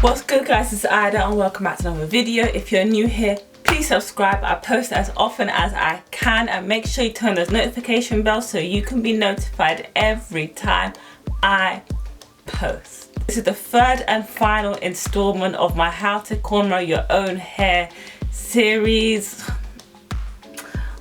What's good, guys? It's Ida and welcome back to another video. If you're new here, please subscribe. I post as often as I can, and make sure you turn those notification bells so you can be notified every time I post. This is the third and final installment of my How to Cornrow Your Own Hair series.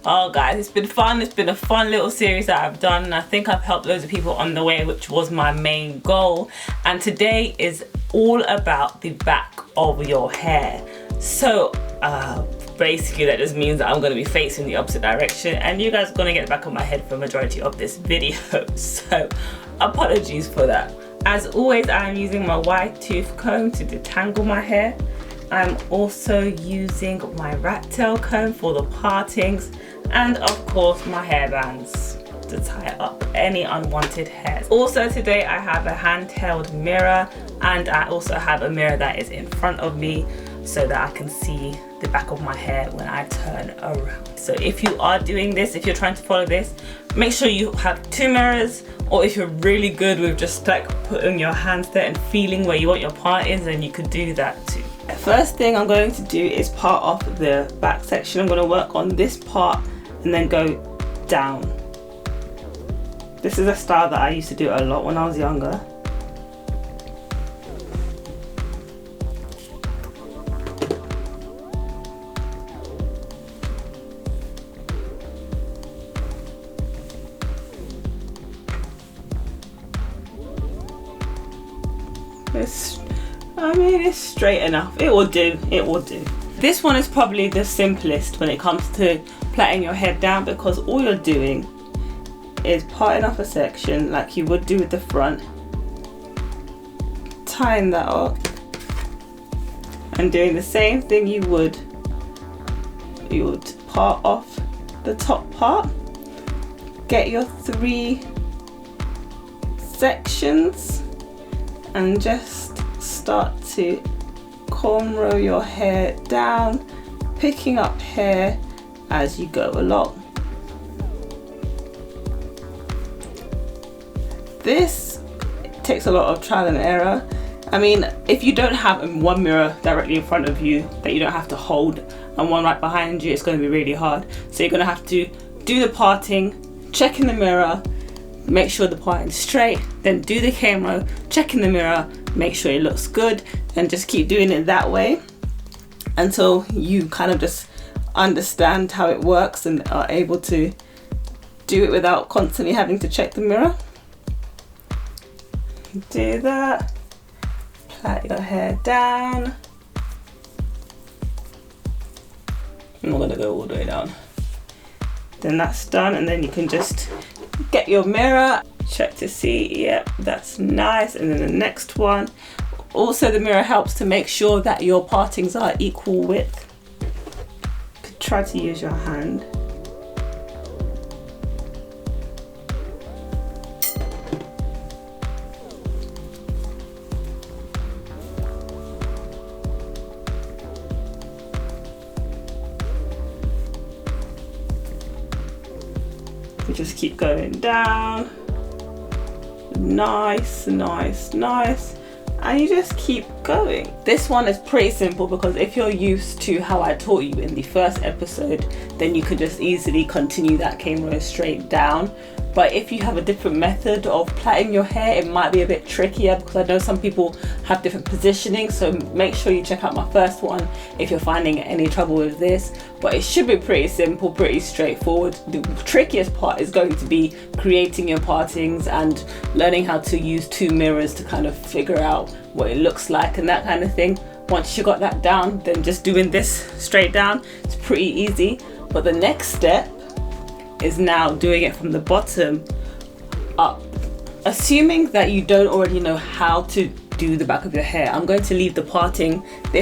Oh guys, it's been fun. It's been a fun little series that I've done, and I think I've helped loads of people on the way, which was my main goal. And today is all about the back of your hair. So basically that just means that I'm going to be facing the opposite direction, and you guys are going to get the back of my head for the majority of this video. So apologies for that. As always, I'm using my wide tooth comb to detangle my hair. I'm also using my rat tail comb for the partings, and of course my hair bands to tie up any unwanted hairs. Also today I have a handheld mirror, and I also have a mirror that is in front of me so that I can see the back of my hair when I turn around. So if you are doing this, if you're trying to follow this, make sure you have two mirrors, or if you're really good with just like putting your hands there and feeling where you want your part is, then you could do that too. First thing I'm going to do is part off the back section. I'm going to work on this part and then go down. This is a style that I used to do a lot when I was younger. It's straight enough. It will do. It will do. This one is probably the simplest when it comes to plaiting your hair down, because all you're doing is parting off a section like you would do with the front, tying that up, and doing the same thing you would part off the top part. Get your 3 sections and just start to cornrow your hair down, picking up hair as you go along. This takes a lot of trial and error. I mean, if you don't have one mirror directly in front of you that you don't have to hold and one right behind you, it's going to be really hard. So you're going to have to do the parting, check in the mirror, make sure the parting's straight, then do the camera, check in the mirror, make sure it looks good, and just keep doing it that way until you kind of just understand how it works and are able to do it without constantly having to check the mirror. Do that, plait your hair down. I'm not gonna go all the way down. Then that's done, and then you can just get your mirror, check to see, yep, that's nice. And then the next one, also the mirror helps to make sure that your partings are equal width. You could try to use your hand. You just keep going down. Nice, nice, nice. And you just keep going. This one is pretty simple because if you're used to how I taught you in the first episode, then you could just easily continue that camera straight down. But if you have a different method of plaiting your hair, it might be a bit trickier, because I know some people have different positioning. So make sure you check out my first one if you're finding any trouble with this. But it should be pretty simple, pretty straightforward. The trickiest part is going to be creating your partings and learning how to use 2 mirrors to kind of figure out what it looks like and that kind of thing. Once you got that down, then just doing this straight down, it's pretty easy. But the next step is now doing it from the bottom up. Assuming that you don't already know how to do the back of your hair, I'm going to leave this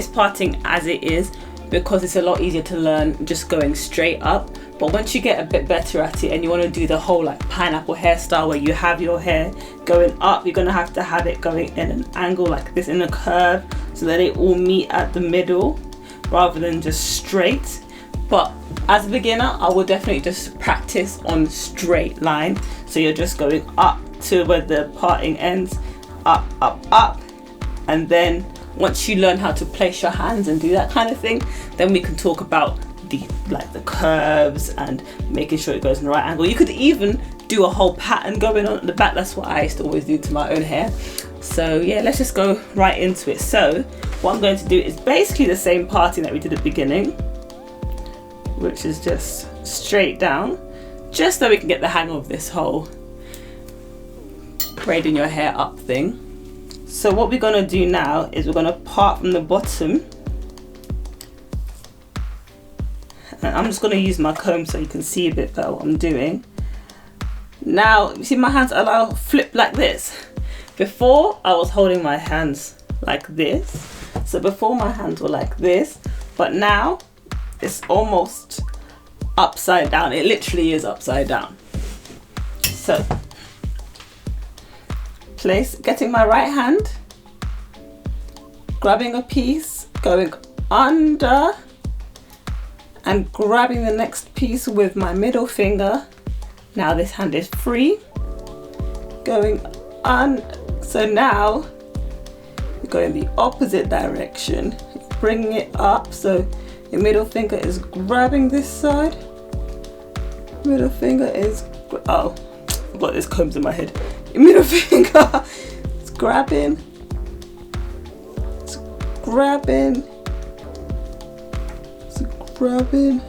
parting as it is, because it's a lot easier to learn just going straight up. But once you get a bit better at it and you want to do the whole like pineapple hairstyle where you have your hair going up, you're going to have it going in an angle like this, in a curve, so that they all meet at the middle rather than just straight. But as a beginner, I will definitely just practice on straight line. So you're just going up to where the parting ends, up, up, up, and then once you learn how to place your hands and do that kind of thing, then we can talk about the curves and making sure it goes in the right angle. You could even do a whole pattern going on at the back. That's what I used to always do to my own hair. So yeah, let's just go right into it. So what I'm going to do is basically the same parting that we did at the beginning, which is just straight down, just so we can get the hang of this whole braiding your hair up thing. So what we're going to do now is we're going to part from the bottom, and I'm just going to use my comb so you can see a bit better what I'm doing. Now you see my hands are now flip like this. Before I was holding my hands like this, so before my hands were like this, but now it's almost upside down. It literally is upside down. So getting my right hand, grabbing a piece, going under and grabbing the next piece with my middle finger. Now this hand is free, going on. So now you go in the opposite direction, bringing it up. So your middle finger is grabbing this side. Middle finger is, oh, I've got this combs in my head. Your middle finger is grabbing, it's grabbing, it's grabbing.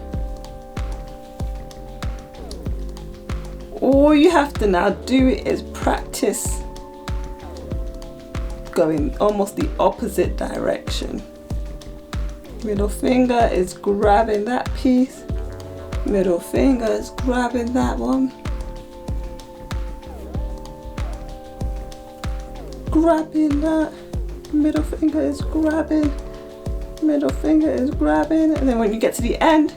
All you have to now do is practice going almost the opposite direction. Middle finger is grabbing that piece, middle finger is grabbing that one, grabbing that, middle finger is grabbing, middle finger is grabbing, and then when you get to the end,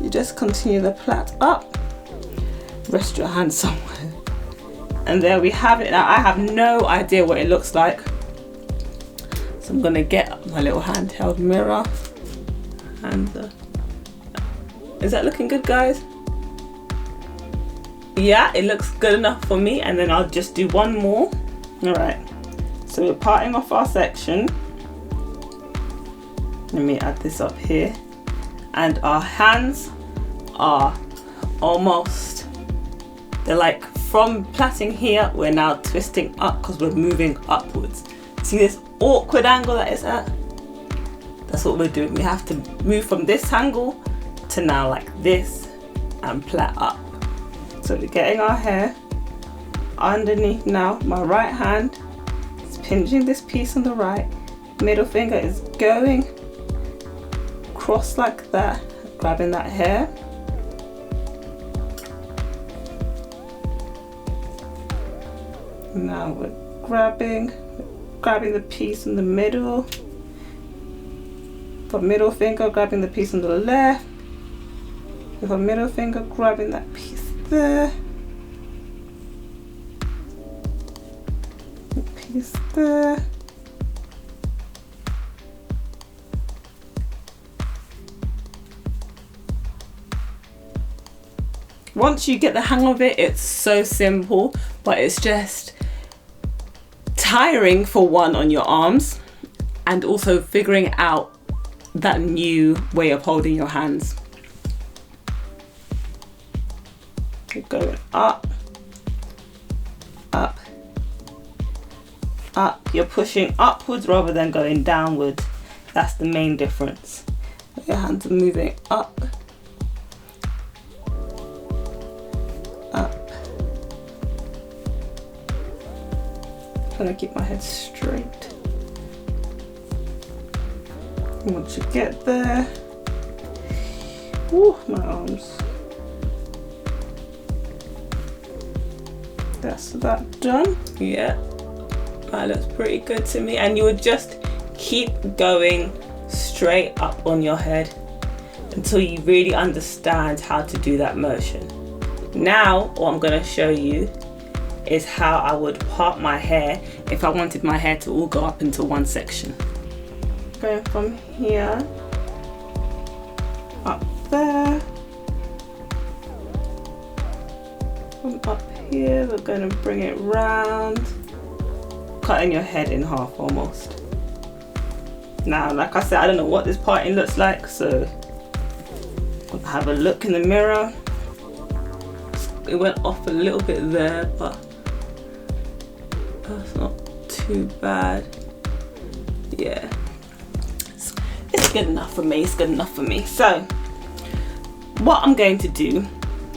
you just continue the plait up, rest your hand somewhere. And there we have it. Now I have no idea what it looks like, so I'm gonna get my little handheld mirror and is that looking good, guys? Yeah, it looks good enough for me. And then I'll just do one more. All right, so we're parting off our section. Let me add this up here, and our hands are almost, they're like, from plaiting here, we're now twisting up because we're moving upwards. See this awkward angle that it's at? That's what we're doing. We have to move from this angle to now like this and plait up. So we're getting our hair underneath now. My right hand is pinching this piece on the right. Middle finger is going across like that, grabbing that hair. Now we're grabbing the piece in the middle. For middle finger, grabbing the piece on the left. With a middle finger, grabbing that piece there. The piece there. Once you get the hang of it, it's so simple, but it's just tiring for one on your arms, and also figuring out that new way of holding your hands. You're going up, up, up. You're pushing upwards rather than going downwards. That's the main difference. Your hands are moving up, up. Trying to keep my head straight. Once you get there, ooh, my arms. That's that done. Yeah, that looks pretty good to me. And you would just keep going straight up on your head until you really understand how to do that motion. Now, what I'm going to show you is how I would part my hair if I wanted my hair to all go up into one section. Going from here, up there, from up here, we're going to bring it round, cutting your head in half almost. Now, like I said, I don't know what this parting looks like, so I'll have a look in the mirror. It went off a little bit there, but that's not too bad. Yeah, it's good enough for me. It's good enough for me. So what I'm going to do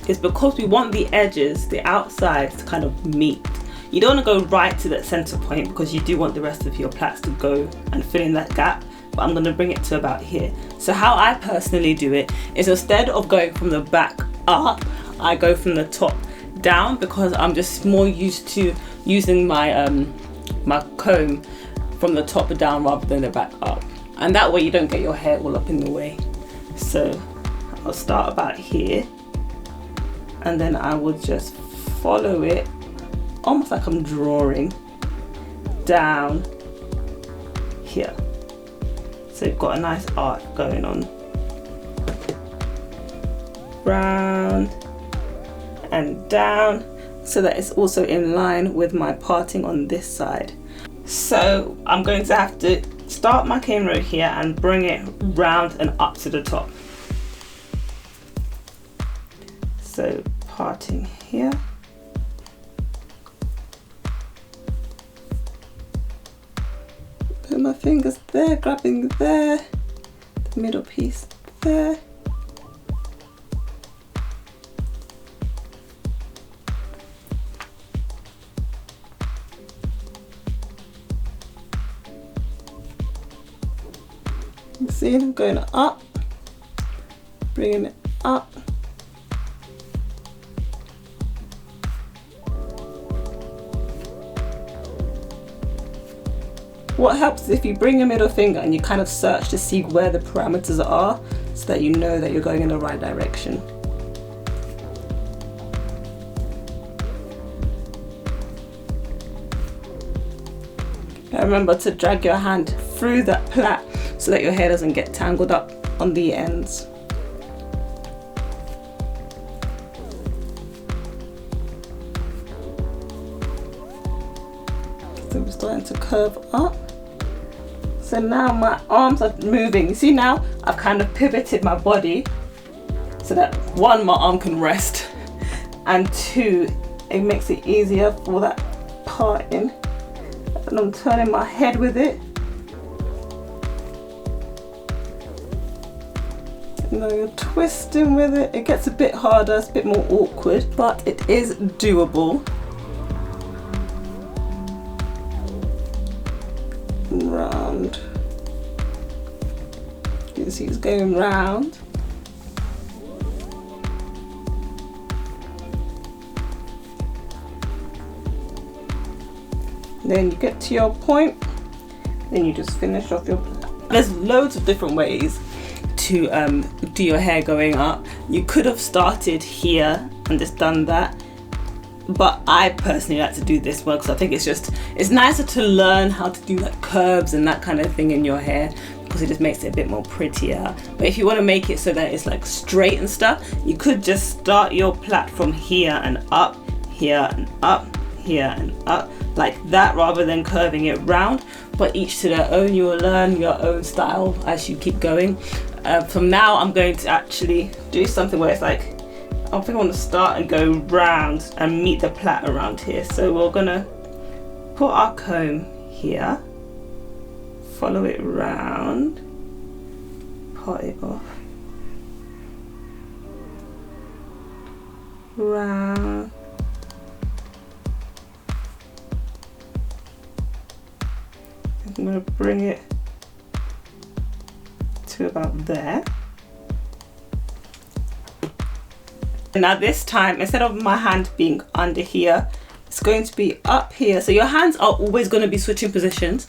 is, because we want the edges, the outsides, to kind of meet. You don't want to go right to that center point because you do want the rest of your plaits to go and fill in that gap, but I'm going to bring it to about here. So how I personally do it is, instead of going from the back up, I go from the top down, because I'm just more used to using my my comb from the top down rather than the back up, and that way you don't get your hair all up in the way. So I'll start about here, and then I will just follow it almost like I'm drawing down here. So you've got a nice arc going on. Round and down, so that it's also in line with my parting on this side. So I'm going to have to start my cane row here and bring it round and up to the top. So parting here. Put my fingers there, grabbing there, the middle piece there. You see, I'm going up, bringing it up. What helps is if you bring your middle finger and you kind of search to see where the parameters are, so that you know that you're going in the right direction. And remember to drag your hand through that plait so that your hair doesn't get tangled up on the ends. So we're starting to curve up. So now my arms are moving. You see, now I've kind of pivoted my body so that one, my arm can rest, and two, it makes it easier for that parting. And I'm turning my head with it. And then you're twisting with it. It gets a bit harder, it's a bit more awkward, but it is doable. Round. You can see it's going round. Then you get to your point, then you just finish off your plait. There's loads of different ways to do your hair going up. You could have started here and just done that, but I personally like to do this one because I think it's nicer to learn how to do like curves and that kind of thing in your hair, because it just makes it a bit more prettier. But if you want to make it so that it's like straight and stuff, you could just start your plait from here and up, here and up, here and up, like that, rather than curving it round. But each to their own. You will learn your own style as you keep going. From now I'm going to actually do something where it's like, I think I want to start and go round and meet the plait around here. So we're gonna put our comb here, follow it round, part it off, round, I'm going to bring it to about there. And now this time, instead of my hand being under here, it's going to be up here. So your hands are always going to be switching positions.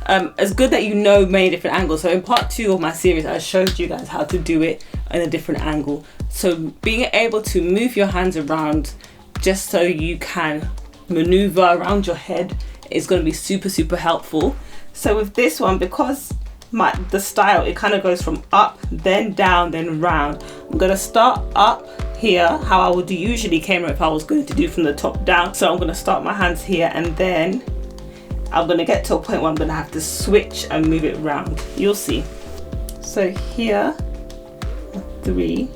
It's good that you know many different angles. So in part 2 of my series, I showed you guys how to do it in a different angle. So being able to move your hands around just so you can maneuver around your head is going to be super, super helpful. So with this one, because the style, it kind of goes from up, then down, then round. I'm going to start up here, how I would usually cane row if I was going to do from the top down. So I'm going to start my hands here and then I'm gonna get to a point where I'm gonna have to switch and move it around. You'll see. So here, 3.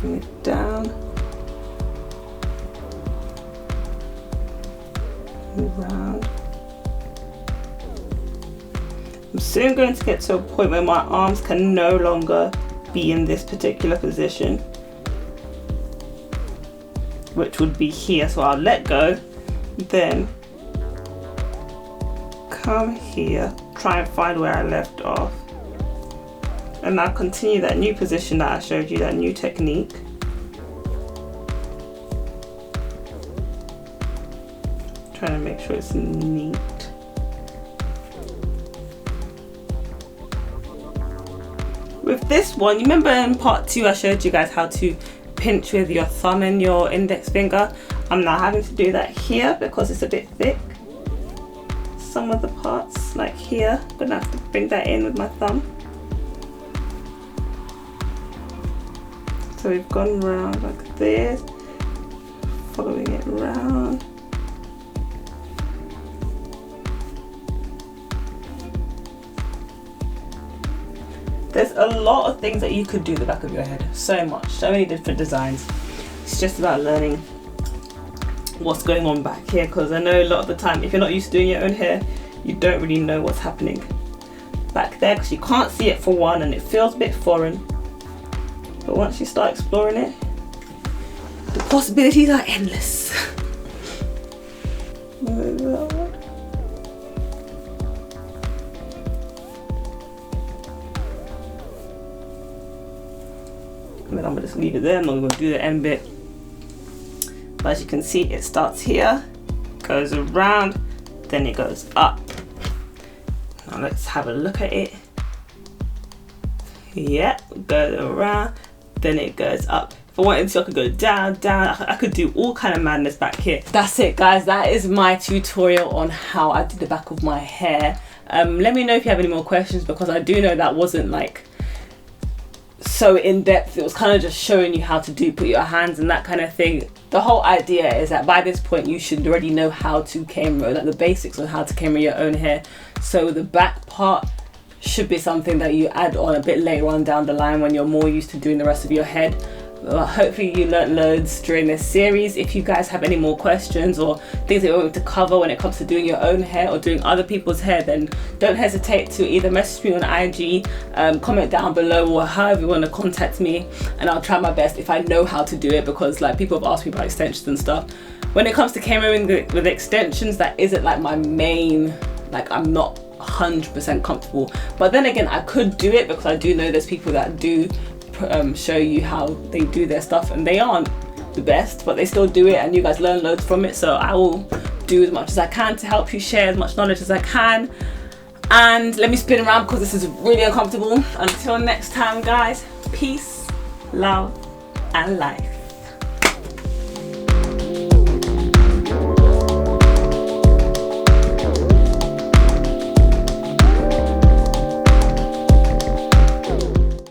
Bring it down. Move around. I'm soon going to get to a point where my arms can no longer be in this particular position, which would be here. So I'll let go, then come here, try and find where I left off, and I'll continue that new position that I showed you, that new technique. Trying to make sure it's neat. With this one, you remember in part 2 I showed you guys how to pinch with your thumb and your index finger. I'm now having to do that here because it's a bit thick. Some of the parts, like here, I'm gonna have to bring that in with my thumb. So we've gone around like this, following it around. There's a lot of things that you could do at the back of your head. So much, so many different designs. It's just about learning what's going on back here, because I know a lot of the time if you're not used to doing your own hair, you don't really know what's happening back there, because you can't see it for one and it feels a bit foreign. But once you start exploring it, the possibilities are endless. And then I'm gonna just leave it there. I'm not gonna do the end bit. But as you can see, it starts here, goes around, then it goes up. Now let's have a look at it. Yeah, goes around, then it goes up. If I wanted to, I could go down, down. I could do all kind of madness back here. That's it, guys. That is my tutorial on how I did the back of my hair. Let me know if you have any more questions, because I do know that wasn't like so in depth. It was kind of just showing you how to put your hands and that kind of thing. The whole idea is that by this point you should already know how to camera, like the basics on how to camera your own hair. So the back part should be something that you add on a bit later on down the line when you're more used to doing the rest of your head. Well, hopefully you learned loads during this series. If you guys have any more questions or things that you want me to cover when it comes to doing your own hair or doing other people's hair, then don't hesitate to either message me on IG, comment down below, or however you want to contact me, and I'll try my best if I know how to do it, because like people have asked me about extensions and stuff. When it comes to cameraing with extensions, that isn't like my main, like I'm not 100% comfortable. But then again, I could do it because I do know there's people that do show you how they do their stuff, and they aren't the best, but they still do it and you guys learn loads from it. So I will do as much as I can to help you share as much knowledge as I can. And let me spin around because this is really uncomfortable. Until next time, guys, peace, love and life.